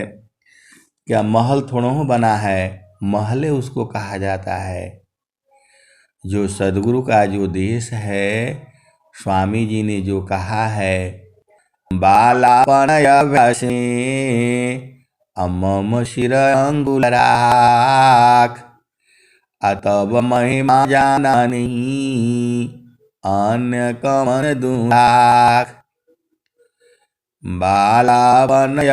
क्या महल थोड़ा बना है, महले उसको कहा जाता है। जो सदगुरु का जो देश है, स्वामी जी ने जो कहा है, बालापनयभ्यासे मम शिर अंगुल राख, अतब महिमा जाननी अन्य कमन दुराख। बालापनयभ्यासे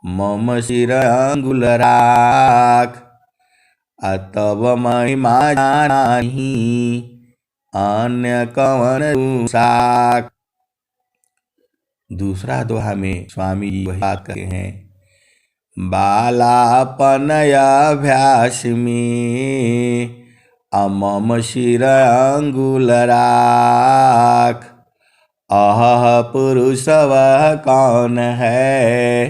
मम शिर अंगुल राख, अतब महिमा जाननी अन्य कमन दुराख। दूसरा दोहा में स्वामी जी वही बात करते हैं, बालापनयभ्यास में मम शिर अंगुल राख, अह पुरुष वह कौन है,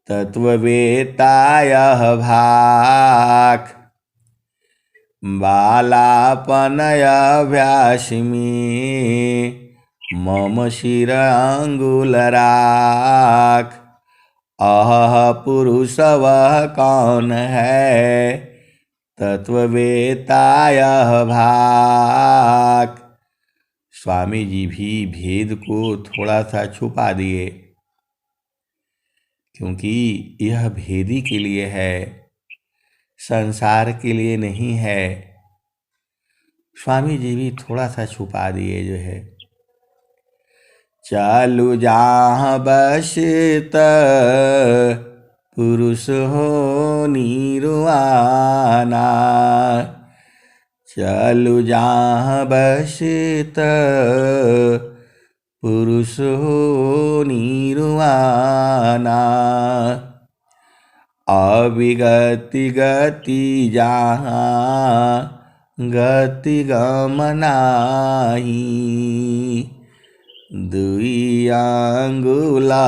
तत्ववेत्ता यह भाख। बालापनयभ्यास में मम शिर अंगुल राख, अह पुरुष वह कौन है, तत्ववेत्ता यह भाख। स्वामी जी भी भेद को थोड़ा सा छुपा दिए, क्योंकि यह भेदी के लिए है, संसार के लिए नहीं है। स्वामी जी भी थोड़ा सा छुपा दिए जो है, चालू जहाँ बसत पुरुष हो निर्वाणा, चालू जहाँ बसत पुरुष हो निर्वाणा, अविगति गति जहाँ गति गमनाही, दुई अंगुला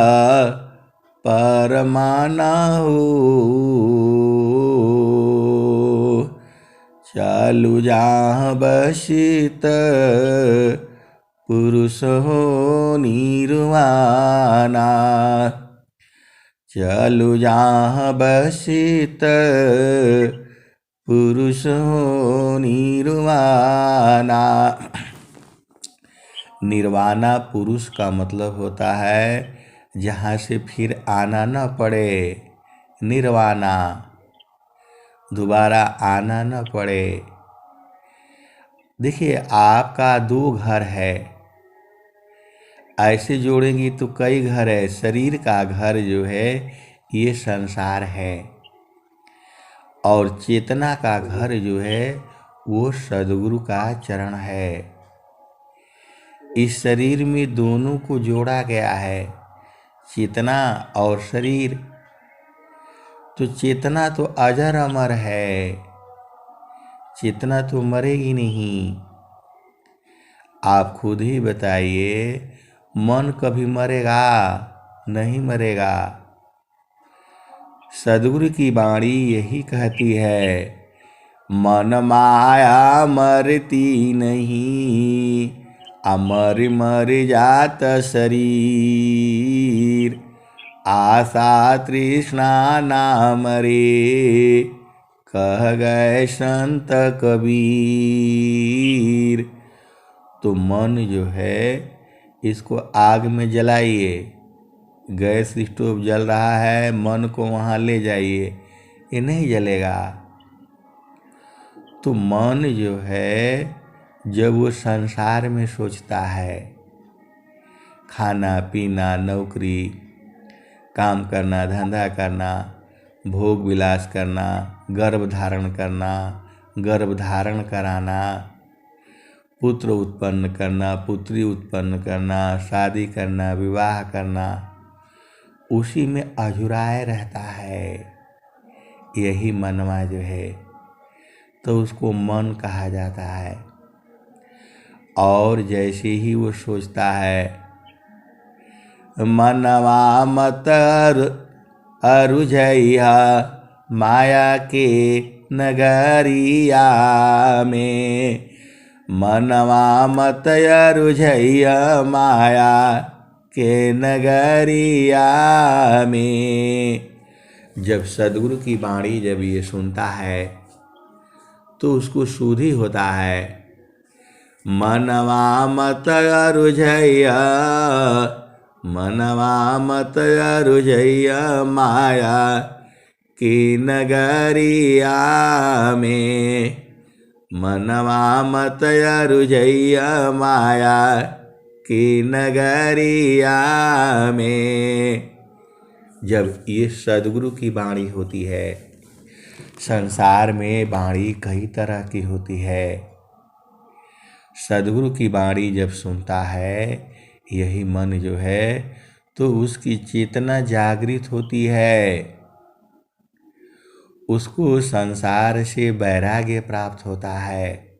परमानहु, चालू जहाँ बसित पुरुष हो निर्वाणा, चालू जहाँ बसित पुरुष हो निर्वाणा। निर्वाणा पुरुष का मतलब होता है जहाँ से फिर आना न पड़े, निर्वाणा, दोबारा आना न पड़े। देखिए, आपका 2 घर है, ऐसे जोड़ेंगी तो कई घर है। शरीर का घर जो है ये संसार है, और चेतना का घर जो है वो सद्गुरु का चरण है। इस शरीर में दोनों को जोड़ा गया है, चेतना और शरीर। तो चेतना तो अजर अमर है, चेतना तो मरेगी नहीं। आप खुद ही बताइए, मन कभी मरेगा? नहीं मरेगा। सद्गुरु की वाणी यही कहती है, मन माया मरती नहीं, अमर मर जात शरीर, आशा तृष्णा ना मरे, कह गए संत कबीर। तो मन जो है इसको आग में जलाइए, गैस स्टोव जल रहा है, मन को वहाँ ले जाइए, ये नहीं जलेगा। तो मन जो है जब वो संसार में सोचता है, खाना पीना, नौकरी, काम करना, धंधा करना, भोग विलास करना, गर्भ धारण करना, गर्भ धारण कराना, पुत्र उत्पन्न करना, पुत्री उत्पन्न करना, शादी करना, विवाह करना, उसी में अझुराए रहता है। यही मनवा जो है, तो उसको मन कहा जाता है। और जैसे ही वो सोचता है, मनवा मत अरुझैया माया के नगरिया में, मनवा मत अरुझैया माया के नगरिया में। जब सदगुरु की वाणी जब ये सुनता है तो उसको शुद्धि होता है। मनवा मत रुझैया, मनवा मत रुझैया माया की नगरिया में। मनवा मत रुझैया माया की नगरिया में। जब ये सदगुरु की वाणी होती है, संसार में वाणी कई तरह की होती है। सदगुरु की वाणी जब सुनता है यही मन जो है तो उसकी चेतना जागृत होती है, उसको संसार से वैराग्य प्राप्त होता है।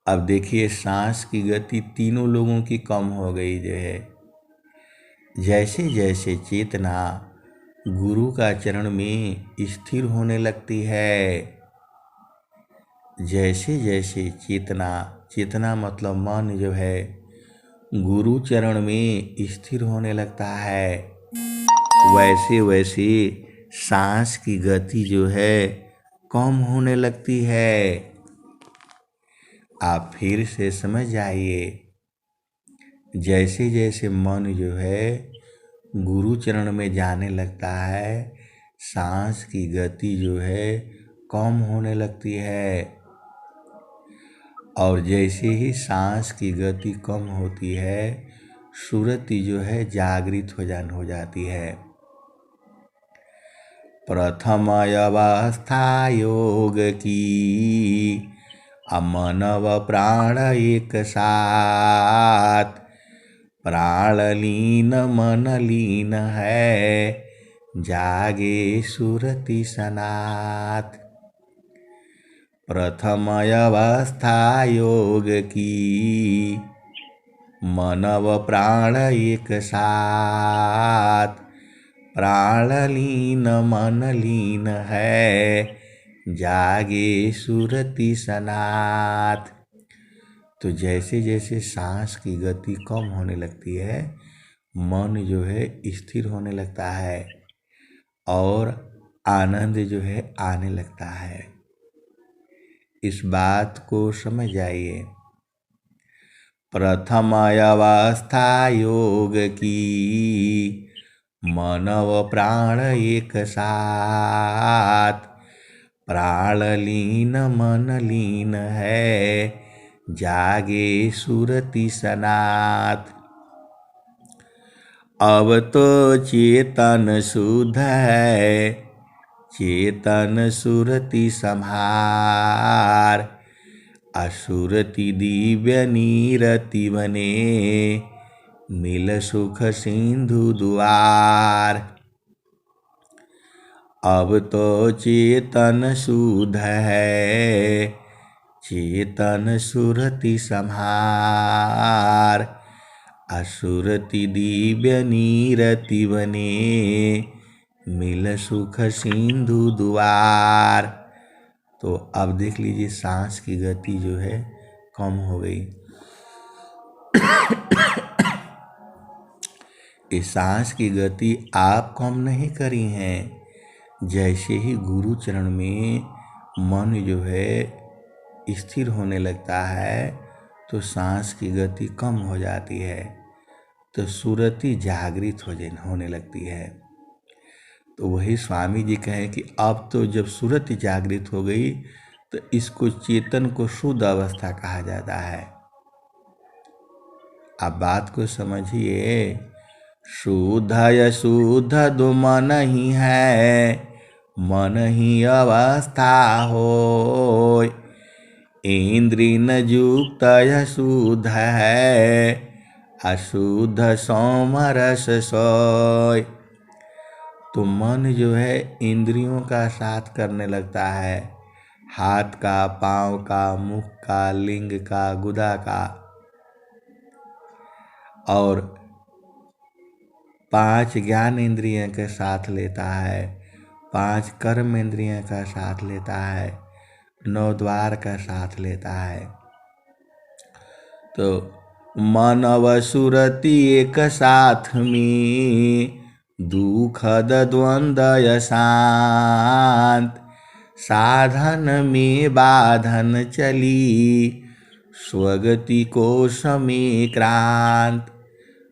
अब देखिए सांस की गति तीनों लोगों की कम हो गई जो है। जैसे जैसे चेतना गुरु का चरण में स्थिर होने लगती है, जैसे जैसे चेतना, चेतना मतलब मन जो है गुरु चरण में स्थिर होने लगता है, वैसे वैसे सांस की गति जो है कम होने लगती है। आप फिर से समझ जाइए, जैसे जैसे मन जो है गुरु चरण में जाने लगता है, सांस की गति जो है कम होने लगती है। और जैसे ही सांस की गति कम होती है, सुरति जो है जागृत हो जाती है। प्रथम अवस्था योग की, मनव प्राण एक साथ। प्राण लीन मन लीन है, जागे सुरति सनाथ। प्रथम अवस्था योग की, मनव प्राण एक साथ। प्राण लीन मन लीन है, जागे सुरति सनाथ। तो जैसे जैसे सांस की गति कम होने लगती है, मन जो है स्थिर होने लगता है और आनंद जो है आने लगता है। इस बात को समझ जाइए। प्रथम अवस्था योग की, मनव प्राण एक साथ। प्राण लीन मन लीन है, जागे सुरति सनाथ। अब तो चेतन शुद्ध है, चेतन सुरति संहार। असुरति दिव्य नीरति बने, मिल सुख सिंधु द्वार। अब तो चेतन शुद्ध है, चेतन सुरति संहार। असुरति दिव्य नीरति बने, मिल सुख सिंधु द्वार। तो अब देख लीजिए सांस की गति जो है कम हो गई। इस सांस की गति आप कम नहीं करी हैं। जैसे ही गुरु चरण में मन जो है स्थिर होने लगता है तो सांस की गति कम हो जाती है, तो सुरति जागृत होने लगती है। तो वही स्वामी जी कहें कि अब तो जब सुरति जागृत हो गई तो इसको चेतन को शुद्ध अवस्था कहा जाता है। आप बात को समझिए। शुद्ध अशुद्ध दो मन ही है, मन ही अवस्था हो। इंद्रिय न युक्त अशुद्ध है, अशुद्ध सोमरस सोय। तो मन जो है इंद्रियों का साथ करने लगता है, हाथ का, पाँव का, मुख का, लिंग का, गुदा का, और 5 ज्ञान इंद्रियों के साथ लेता है, 5 कर्म इंद्रियों का साथ लेता है, 9 द्वार का साथ लेता है। तो मनव सुरति एक साथ में, दुखद द्वंद्व शांत, साधन में बाधन चली, स्वगति को समीक्रांत।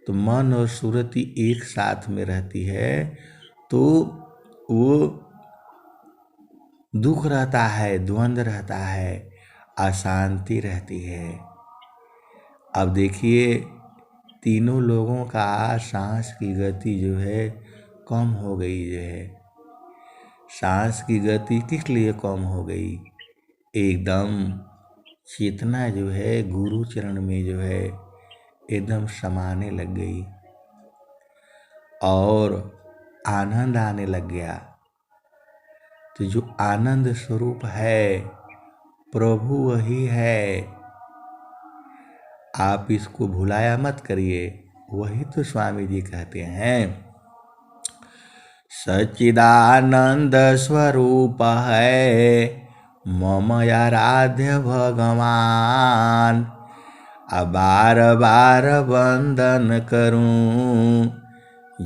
तो मन और सुरति एक साथ में रहती है तो वो दुख रहता है, द्वंद्व रहता है, अशांति रहती है। अब देखिए तीनों लोगों का सांस की गति जो है कम हो गई जो है। सांस की गति किस लिए कम हो गई? एकदम चेतना जो है गुरु चरण में जो है एकदम समाने लग गई और आनंद आने लग गया। तो जो आनंद स्वरूप है प्रभु वही है, आप इसको भुलाया मत करिए। वही तो स्वामी जी कहते हैं सच्चिदानंद स्वरूप है मम आराध्य भगवान, बार बार वंदन करूं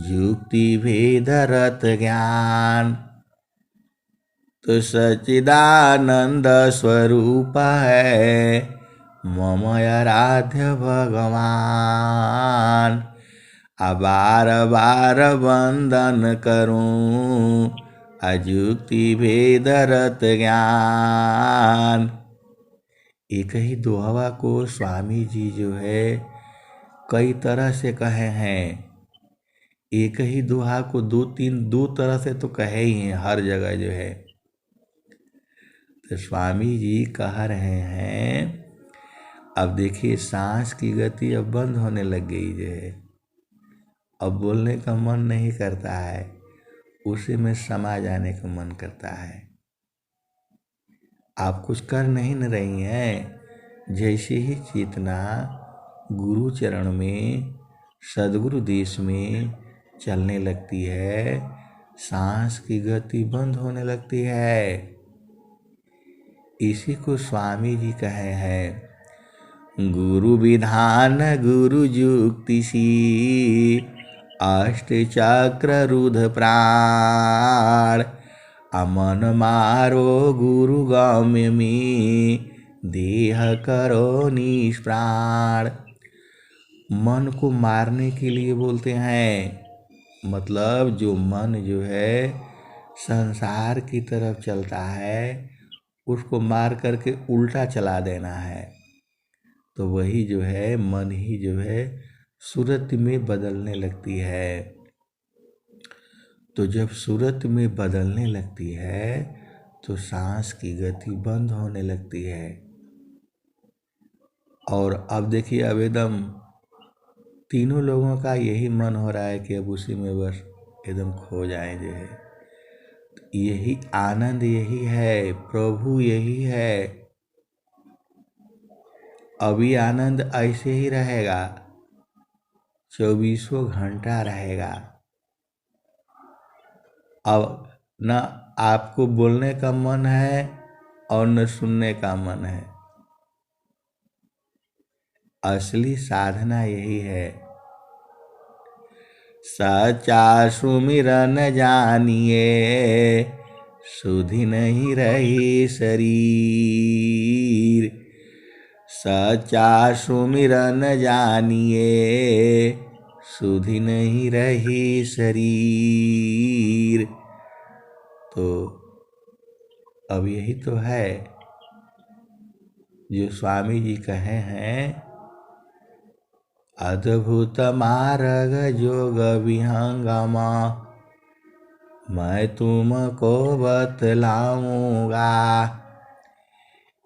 युक्ति भेदरत ज्ञान। तो सच्चिदानंद स्वरूप है मम आराध्य भगवान, बार बार वंदन करूं अयुक्ति भेदरत ज्ञान। एक ही दोहा को स्वामी जी जो है कई तरह से कहे हैं। एक ही दोहा को दो तरह से तो कहे ही हैं हर जगह जो है। तो स्वामी जी कह रहे हैं अब देखिए सांस की गति अब बंद होने लग गई जो है, अब बोलने का मन नहीं करता है, उसी में समा जाने का मन करता है। आप कुछ कर नहीं न रही हैं। जैसे ही चेतना गुरु चरण में सदगुरु देश में चलने लगती है सांस की गति बंद होने लगती है। इसी को स्वामी जी कहे हैं गुरु विधान गुरु जुक्ति सी, अष्ट चक्र रुद्र प्राण, अमन मारो गुरु गम्य में, देह करो निष्प्राण। मन को मारने के लिए बोलते हैं, मतलब जो मन जो है संसार की तरफ चलता है उसको मार करके उल्टा चला देना है। तो वही जो है मन ही जो है सूरत में बदलने लगती है। तो जब सूरत में बदलने लगती है तो सांस की गति बंद होने लगती है। और अब देखिए अब एकदम तीनों लोगों का यही मन हो रहा है कि अब उसी में बस एकदम खो जाए जो है। यही आनंद यही है, प्रभु यही है। अभी आनंद ऐसे ही रहेगा, 24 घंटा रहेगा। अब न आपको बोलने का मन है और न सुनने का मन है। असली साधना यही है। सच्चा सुमिरन जानिए, सुधि नहीं रही शरीर। सच्चा सुमिरन जानिए, सुधि नहीं रही शरीर। तो अब यही तो है जो स्वामी जी कहे हैं अद्भुत मार्ग जोग विहंगमा, मैं तुमको बतलाऊंगा।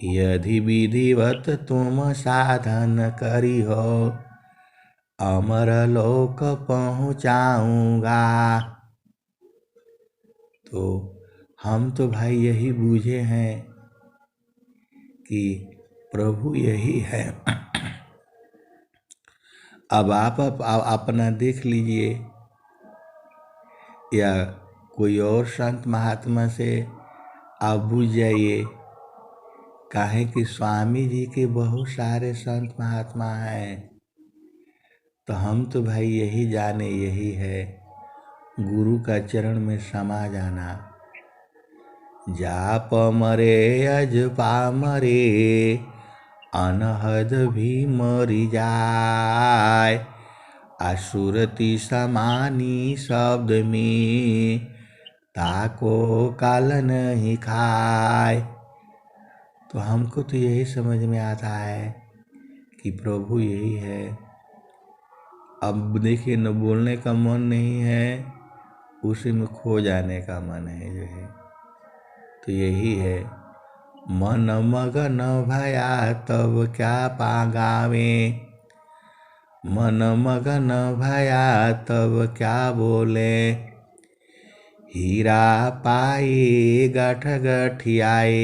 यदि विधिवत तुम साधन करी हो, अमर लोक पहुँचाऊंगा। तो हम तो भाई यही बूझे हैं कि प्रभु यही है। अब आप अपना देख लीजिए या कोई और संत महात्मा से आप बूझ जाइए। काहे कि स्वामी जी के बहुत सारे संत महात्मा हैं तो हम तो भाई यही जाने, यही है गुरु का चरण में समा जाना। जाप मरे अजपा मरे, अनहद भी मरी जाय। असुरति समानी शब्द में, ताको काल नहीं खाए। तो हमको तो यही समझ में आता है कि प्रभु यही है। अब देखिए, न बोलने का मन नहीं है, उसी में खो जाने का मन है जो है। तो यही है, मन मगन भया तब क्या पागावे। मन मगन भया तब क्या बोले, हीरा पाए गठ गठियाए।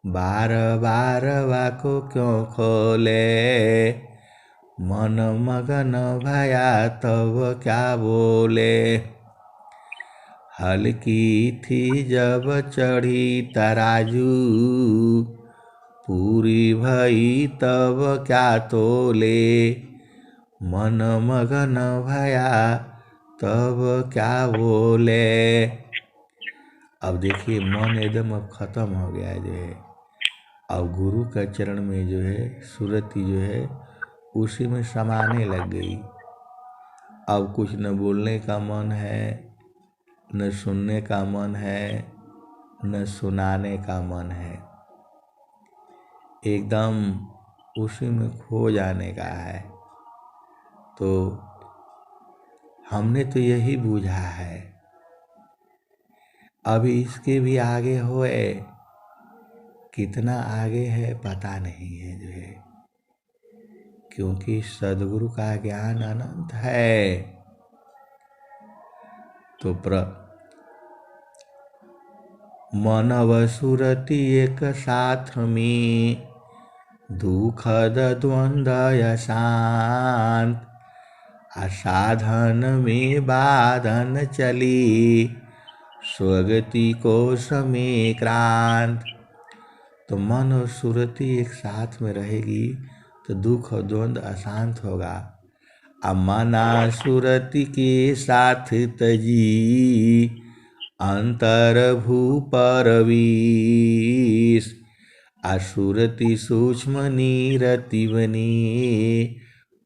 बार बार वाको क्यों खोले, मन मगन भया तब क्या बोले। हल्की थी जब चढ़ी तराजू, पूरी भई तब क्या तोले। मन मगन भया तब क्या बोले। अब देखिए, मन एकदम अब खत्म हो गया जो है। अब गुरु का चरण में जो है सुरति जो है उसी में समाने लग गई। अब कुछ न बोलने का मन है, न सुनने का मन है, न सुनाने का मन है। एकदम उसी में खो जाने का है। तो हमने तो यही बूझा है। अभी इसके भी आगे होए, कितना आगे है पता नहीं है जो है, क्योंकि सदगुरु का ज्ञान अनंत है। तो मनव सुरति एक साथ में, दुखद द्वंद्व शांत। असाधन में बाधन चली, स्वगति को समय क्रांत। तो मन और सुरति एक साथ में रहेगी तो दुख और द्वंद्व अशांत होगा। अमना सुरति के साथ तजी, अंतर भूपर विष। असुरति सूक्ष्म नीरति बनी,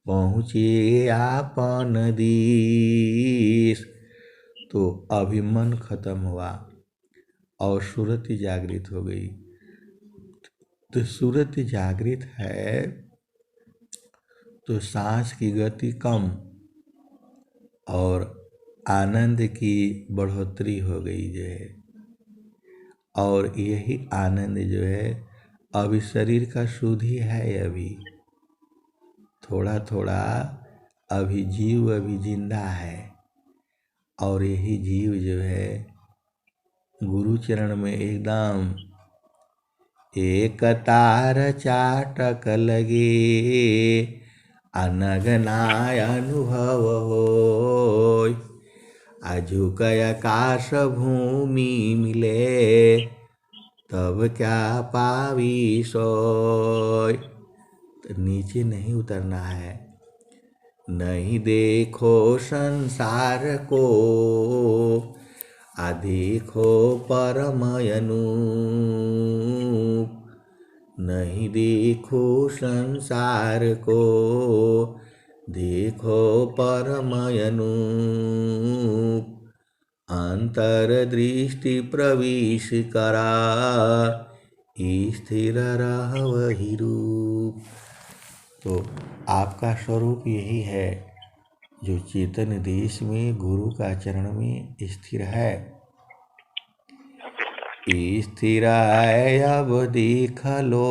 पहुँचे आपन देश। तो अभी मन खत्म हुआ और सुरति जागृत हो गई। तो सुरति जागृत है तो सांस की गति कम और आनंद की बढ़ोतरी हो गई जो है। और यही आनंद जो है अभी शरीर का शुद्धि है, अभी थोड़ा थोड़ा अभी जीव अभी जिंदा है। और यही जीव जो है गुरु चरण में एकदम एक तार चाटक लगे, अनगनाय अनुभव होय। अझुक आकाश भूमि मिले, तब क्या पावी सोय। तो नीचे नहीं उतरना है, नहीं देखो संसार को, देखो परम अनूप। नहीं देखो संसार को, देखो परम अनूप। अंतर्दृष्टि प्रवेश करा, स्थिर रह वही रूप। तो आपका स्वरूप यही है जो चेतन देश में गुरु का चरण में स्थिर है। स्थिर है अब देख लो,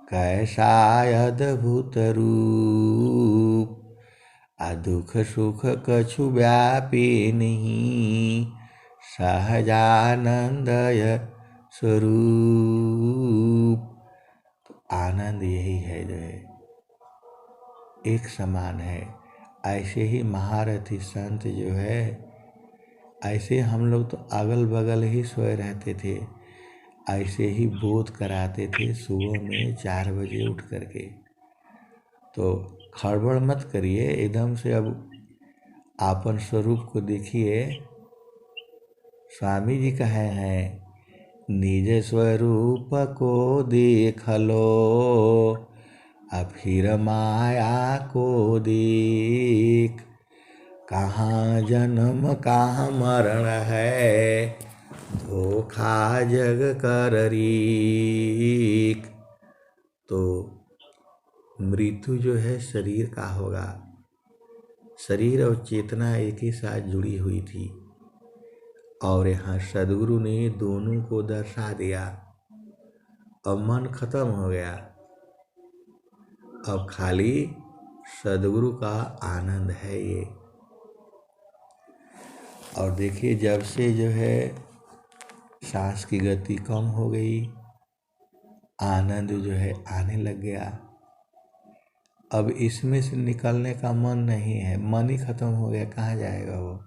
कैसा अद्भुत रूप। दुख सुख कछु व्यापी नहीं, सहजानंदय स्वरूप। तो आनंद यही है जो है, एक समान है। ऐसे ही महारथी संत जो है, ऐसे हम लोग तो अगल बगल ही सोए रहते थे, ऐसे ही बोध कराते थे सुबह में 4 बजे उठ करके। तो खड़बड़ मत करिए एकदम से। अब आपन स्वरूप को देखिए। स्वामी जी कहे हैं, निज स्वरूप को देख लो, अब फिर माया को देख। कहाँ जन्म कहाँ मरण है, धोखा जग कर रीक। तो मृत्यु जो है शरीर का होगा। शरीर और चेतना एक ही साथ जुड़ी हुई थी, और यहाँ सदगुरु ने दोनों को दर्शा दिया। अब मन खत्म हो गया, अब खाली सदगुरु का आनंद है ये। और देखिए, जब से जो है सांस की गति कम हो गई, आनंद जो है आने लग गया। अब इसमें से निकलने का मन नहीं है, मन ही खत्म हो गया, कहाँ जाएगा वो।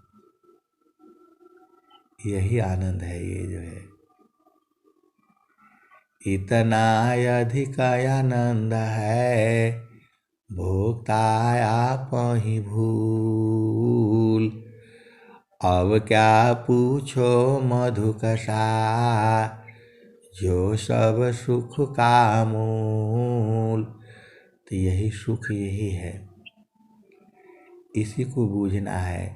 यही आनंद है ये जो है। इतना अधिक आनंद है, भोगता आप ही भूल। अब क्या पूछो मधु कसा, जो सब सुख का मूल। तो यही सुख यही है, इसी को बूझना है।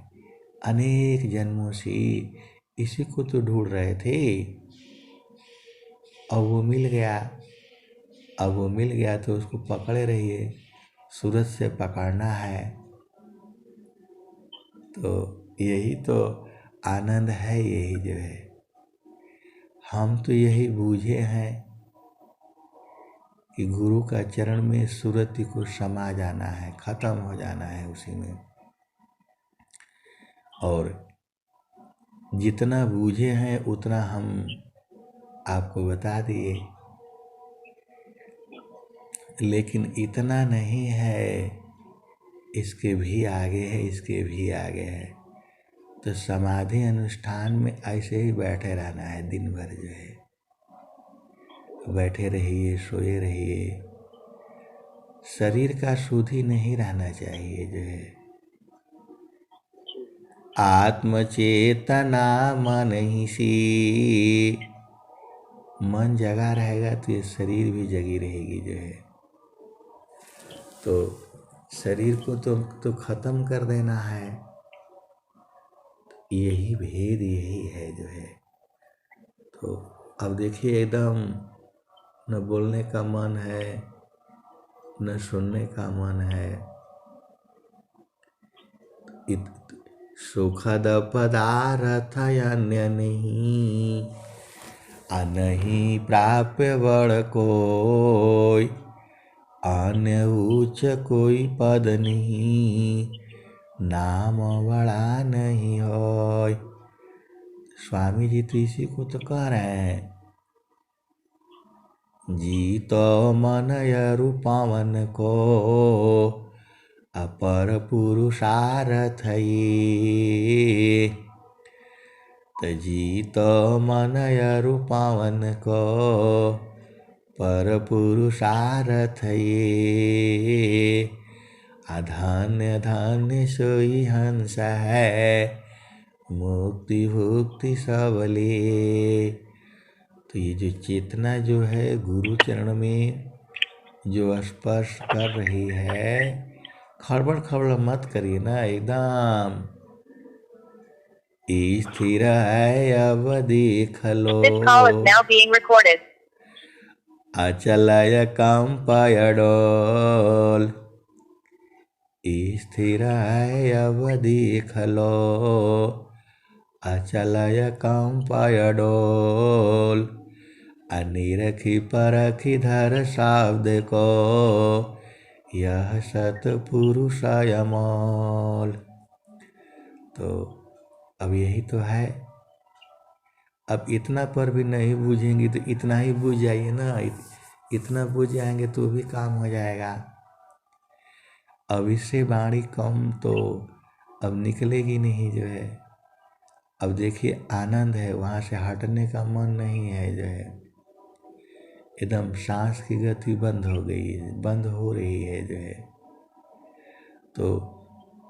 अनेक जन्मों से इसी को तो ढूंढ रहे थे, अब वो मिल गया। अब वो मिल गया तो उसको पकड़े रहिए, सूरज से पकड़ना है। तो यही तो आनंद है, यही जो है। हम तो यही बूझे हैं कि गुरु का चरण में सुरति को समा जाना है, खत्म हो जाना है उसी में। और जितना बूझे हैं उतना हम आपको बता दिए, लेकिन इतना नहीं है, इसके भी आगे है, इसके भी आगे है। तो समाधि अनुष्ठान में ऐसे ही बैठे रहना है, दिन भर जो है बैठे रहिए, सोए रहिए। शरीर का शुद्धि नहीं रहना चाहिए जो है। आत्मचेतना मन ही सी, मन जगा रहेगा तो ये शरीर भी जगी रहेगी जो है। तो शरीर को तो खत्म कर देना है। यही भेद यही है जो है। तो अब देखिए, एकदम न बोलने का मन है, न सुनने का मन है। सुखद पदार्थ अन्य नहीं, नहीं प्राप्य बड़ कोई, अन्य उच्च कोई पद नहीं, नाम बड़ा नहीं होय। स्वामी जी तो इसी को तो कह रहे हैं, जीतो मन यरु पावन को, अपर पुरुषार्थ ये। तो जीतो मन यरु पावन को, पर पुरुषार्थ ये। अधन्य धन्य सोई हंस है, मुक्ति भुक्ति सबले। तो ये जो चेतना जो है गुरु चरण में जो स्पर्श कर रही है, खड़बड़ खड़बड़ मत करिए ना, एकदम स्थिर है अब देख लो। अचलय कंपय डोल, स्थिर है अब देख लो। अचलय कंपय डोल, अनिरखी परखी धर शब्द को, यह सतपुरुष अमोल। तो अब यही तो है। अब इतना पर भी नहीं बूझेंगे तो इतना ही बूझ जाइए ना, इतना बूझ जाएंगे तो भी काम हो जाएगा। अब इससे वाणी कम तो अब निकलेगी नहीं जो है। अब देखिए, आनंद है, वहाँ से हटने का मन नहीं है जो है। एकदम सांस की गति बंद हो गई है, बंद हो रही है जो है। तो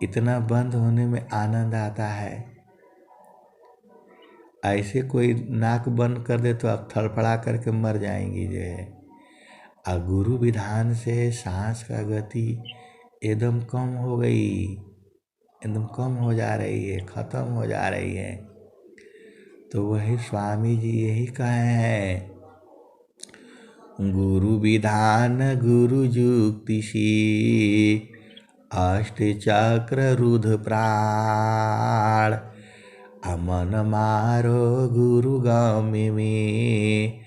इतना बंद होने में आनंद आता है। ऐसे कोई नाक बंद कर दे तो आप थड़फड़ा करके मर जाएंगी जो है। और गुरु विधान से सांस का गति एकदम कम हो गई, एकदम कम हो जा रही है, खत्म हो जा रही है। तो वही स्वामी जी यही कहे हैं, गुरु विधान गुरु जुक्ति सी, अष्ट चक्र रुद्र प्राण, अमन मारो गुरु गामी में,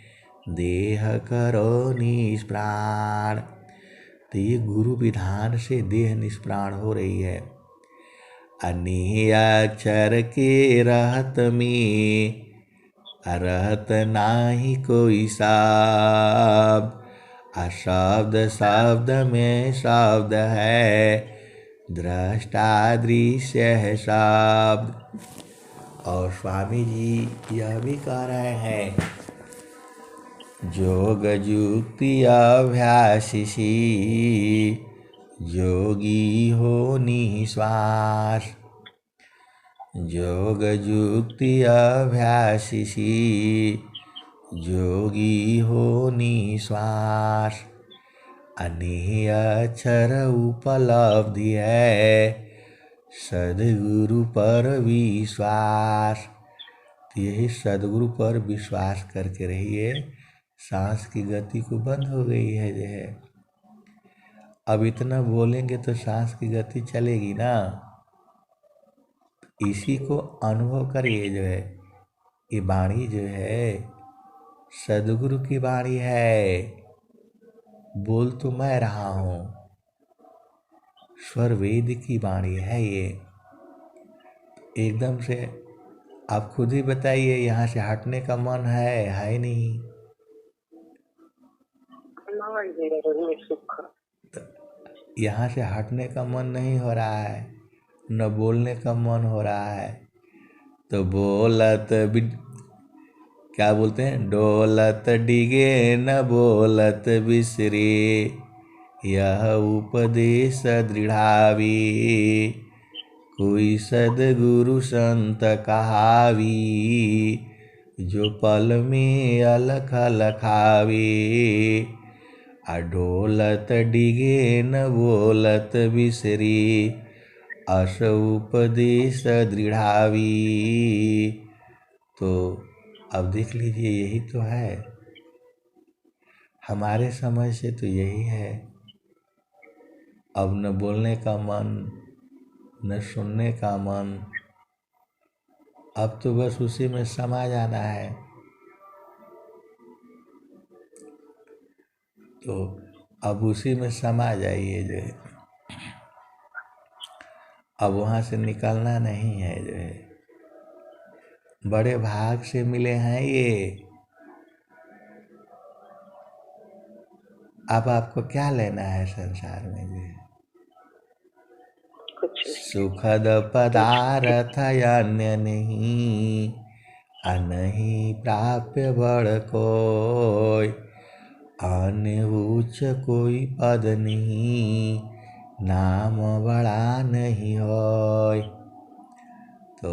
देह करो निष्प्राण। तो ये गुरु विधान से देह निष्प्राण हो रही है। अनेक अक्षर के रहत में, रहत नाही कोई शब्द, अशब्द शब्द में शब्द है, दृष्टा दृश्य है शब्द। और स्वामी जी यह भी कह रहे हैं, योग जुक्ति अभ्यास सी, योगी हो निश्वास। योग जुक्ति अभ्यास सी, योगी हो निश्वास। अनेक अक्षर उपलब्धि है, सदगुरु पर विश्वास। यही सदगुरु पर विश्वास करके रहिए। सांस की गति को बंद हो गई है जो है। अब इतना बोलेंगे तो सांस की गति चलेगी ना। इसी को अनुभव करिए जो है। ये वाणी जो है सदगुरु की वाणी है। बोल तो मैं रहा हूँ, स्वर वेद की वाणी है ये। एकदम से आप खुद ही बताइए, यहाँ से हटने का मन है नहीं? तो यहाँ से हटने का मन नहीं हो रहा है, न बोलने का मन हो रहा है। तो बोलत क्या बोलते हैं, डोलत डिगे न बोलत बिसरे, यह उपदेश दृढ़ावी, कोई सदगुरु संत कहावी, जो पल में अलख लखावे। डोलत डिगे न बोलत बिसरी, अस उपदेश दृढ़ावी। तो अब देख लीजिए, यही तो है हमारे समझ से, तो यही है। अब न बोलने का मन, न सुनने का मन, अब तो बस उसी में समा जाना है। तो अब उसी में समा जाइए जो है। अब वहाँ से निकलना नहीं है जो है। बड़े भाग से मिले हैं ये। अब आपको क्या लेना है संसार में जो है? सुखद पदार्थ अन्य नहीं, अनहि प्राप्य बड़ कोई, अन्य उच्च कोई पद नहीं, नाम बड़ा नहीं होय। तो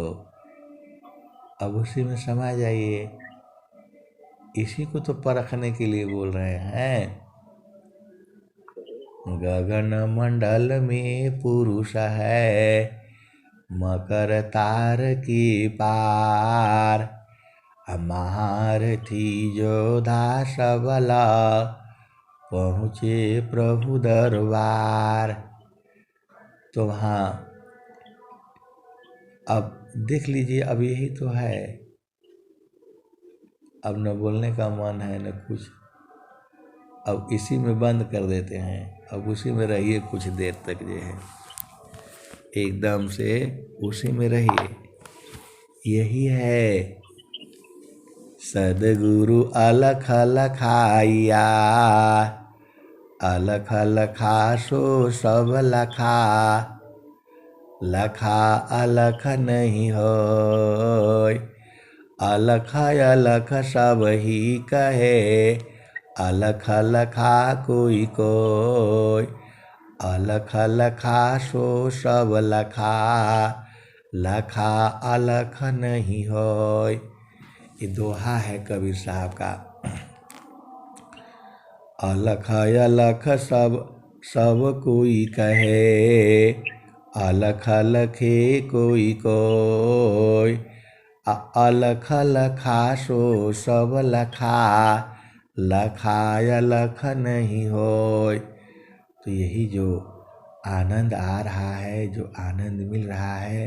अब उसी में समा जाइए। इसी को तो परखने के लिए बोल रहे हैं। गगन मंडल में पुरुष है, मकर तार की पार, महारथी जोधा सबला, पहुँचे प्रभु दरबार। तो हाँ, अब देख लीजिए, अब यही तो है। अब न बोलने का मन है न कुछ, अब इसी में बंद कर देते हैं। अब उसी में रहिए कुछ देर तक जो है, एकदम से उसी में रहिए। यही है सदगुरु अलख लखाइया, अलख लखा सो सब लखा, लखा अलख नहीं होय। अलख अलख सब ही कहे, अलख लखा कोई कोई। अलख लखा सो सब लखा, लखा अलख नहीं होय। ये दोहा है कबीर साहब का। अलख अलख सब सब कोई कहे, अलख लखे कोई कोय। अलख लखा सो सब लखा, लखा अलख नहीं होय। तो यही जो आनंद आ रहा है, जो आनंद मिल रहा है,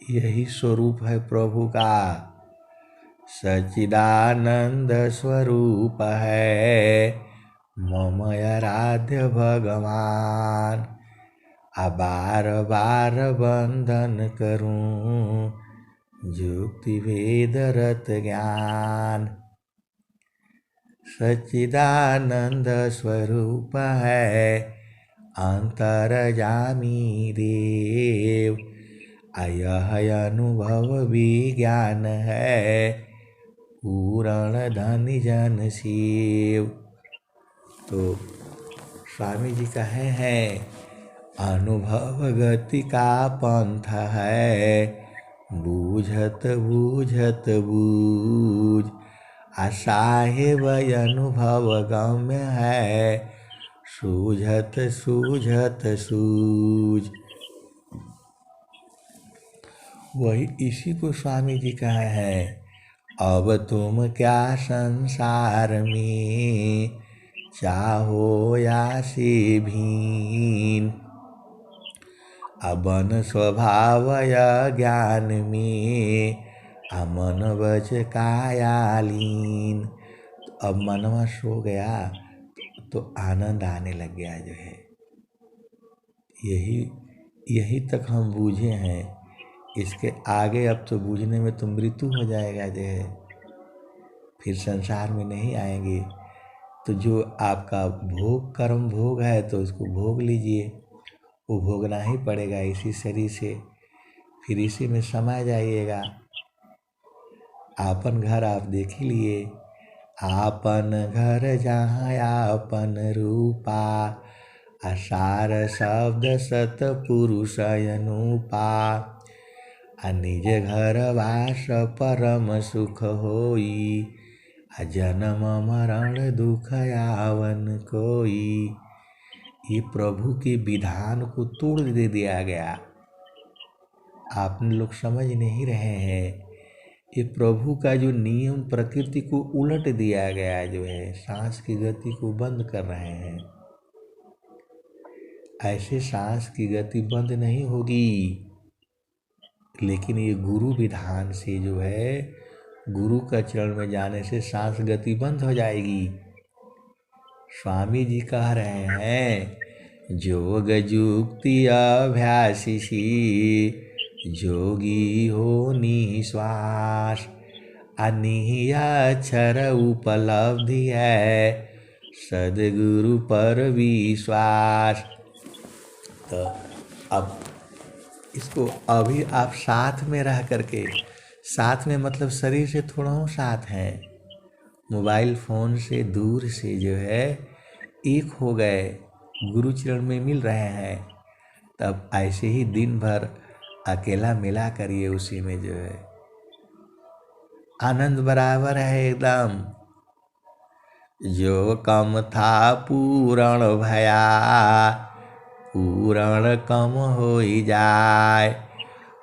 यही स्वरूप है प्रभु का। सच्चिदानंद स्वरूप है मम आराध्य भगवान। बार बार वंदन करूं जुक्ति वेद रत ज्ञान। सच्चिदानंद स्वरूप है अंतर्यामी देव। यह अनुभव विज्ञान है पूर्ण धन जन शिव। तो स्वामी जी कहे हैं अनुभव गति का पंथ है, बूझत बूझत बूझ। साहेब अनुभव गम्य है, सूझत सूझत सूझ। वही इसी को स्वामी जी कहे हैं अब तुम क्या संसार में चाहो या से भीन। अबन स्वभाव या ज्ञान में मन बच कायालीन। अब मनवा सो गया तो आनंद आने लग गया जो है। यही तक हम बूझे हैं, इसके आगे अब तो बूझने में तो मृत्यु हो जाएगा जो है, फिर संसार में नहीं आएंगे। तो जो आपका भोग कर्म भोग है तो उसको भोग लीजिए, वो भोगना ही पड़ेगा इसी शरीर से, फिर इसी में समा जाइएगा। आपन घर आप देख ही लिए, आपन घर जहाँ आपन रूपा। असार शब्द सत पुरुष अनुपा। निज घर वास परम सुख होई। जन्म मरण दुख आवन कोई। ये प्रभु के विधान को तोड़ दे दिया गया। आप लोग समझ नहीं रहे हैं, ये प्रभु का जो नियम प्रकृति को उलट दिया गया जो है, सांस की गति को बंद कर रहे हैं। ऐसे सांस की गति बंद नहीं होगी, लेकिन ये गुरु विधान से जो है, गुरु का चरण में जाने से सांस गति बंद हो जाएगी। स्वामी जी कह रहे हैं जोग जुक्ति अभ्यासी जोगी हो निश्वास। अनिहर उपलब्धि है सदगुरु पर विश्वास। तो अब इसको अभी आप साथ में रह करके, साथ में मतलब शरीर से थोड़ा हो साथ हैं, मोबाइल फ़ोन से दूर से जो है एक हो गए, गुरु चरण में मिल रहे हैं। तब ऐसे ही दिन भर अकेला मिला करिए, उसी में जो है आनंद बराबर है एकदम। जो कम था पूरण भया, पूरण कम हो जाए।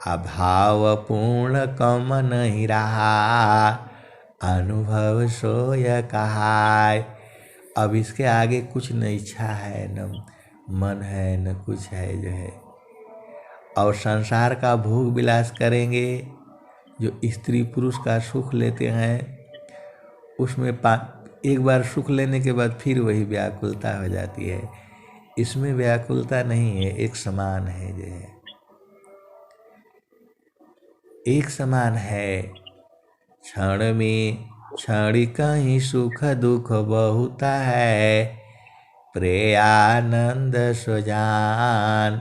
अभाव पूर्ण कम नहीं रहा, अनुभव सोय कहाय। अब इसके आगे कुछ न इच्छा है, न मन है, न कुछ है जो है। और संसार का भोग विलास करेंगे, जो स्त्री पुरुष का सुख लेते हैं, उसमें एक बार सुख लेने के बाद फिर वही व्याकुलता हो जाती है। इसमें व्याकुलता नहीं है, एक समान है जो है, एक समान है। क्षण में क्षणिक ही सुख दुख बहुत है, प्रेयानंद सुजान।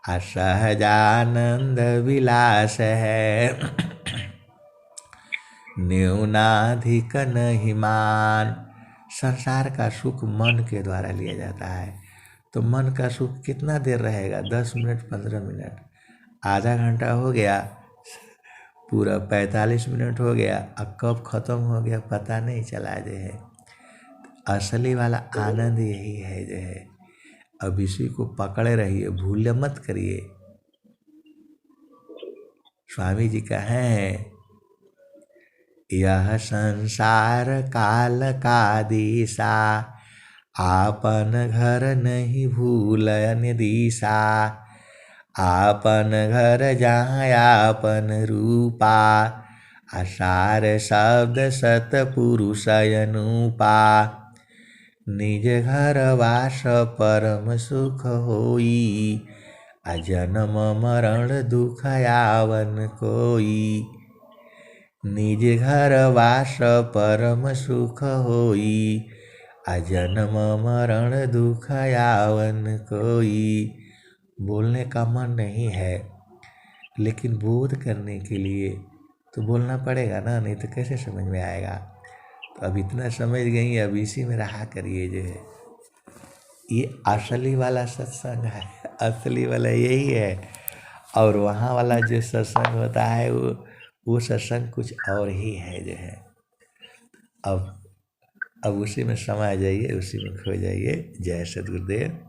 असहजानंद विलास है, न्यूनाधिक नहीं मान। संसार का सुख मन के द्वारा लिया जाता है, तो मन का सुख कितना देर रहेगा? 10 मिनट, 15 मिनट, आधा घंटा हो गया, पूरा 45 मिनट हो गया, अब कब खत्म हो गया पता नहीं चला जो है। असली वाला आनंद यही है जो है। अब इसी को पकड़े रहिए, भूल मत करिए। स्वामी जी का है, यह संसार काल का दिशा, आपन घर नहीं भूलन दिशा, आपन घर जहाँ आपन रूपा, असार शब्द सतपुरुष अनुपा, निज घर वास परम सुख होई, अजन्म मरण दुख यावन कोई, निज घर वास परम सुख होई, अजन्म मरण दुख यावन कोई। बोलने का मन नहीं है, लेकिन बोध करने के लिए तो बोलना पड़ेगा ना, नहीं तो कैसे समझ में आएगा। तो अब इतना समझ गई, अब इसी में रहा करिए जो है। ये असली वाला सत्संग है, असली वाला यही है। और वहाँ वाला जो सत्संग होता है वो सत्संग कुछ और ही है जो है। अब उसी में समा जाइए, उसी में खो जाइए। जय सद्गुरुदेव।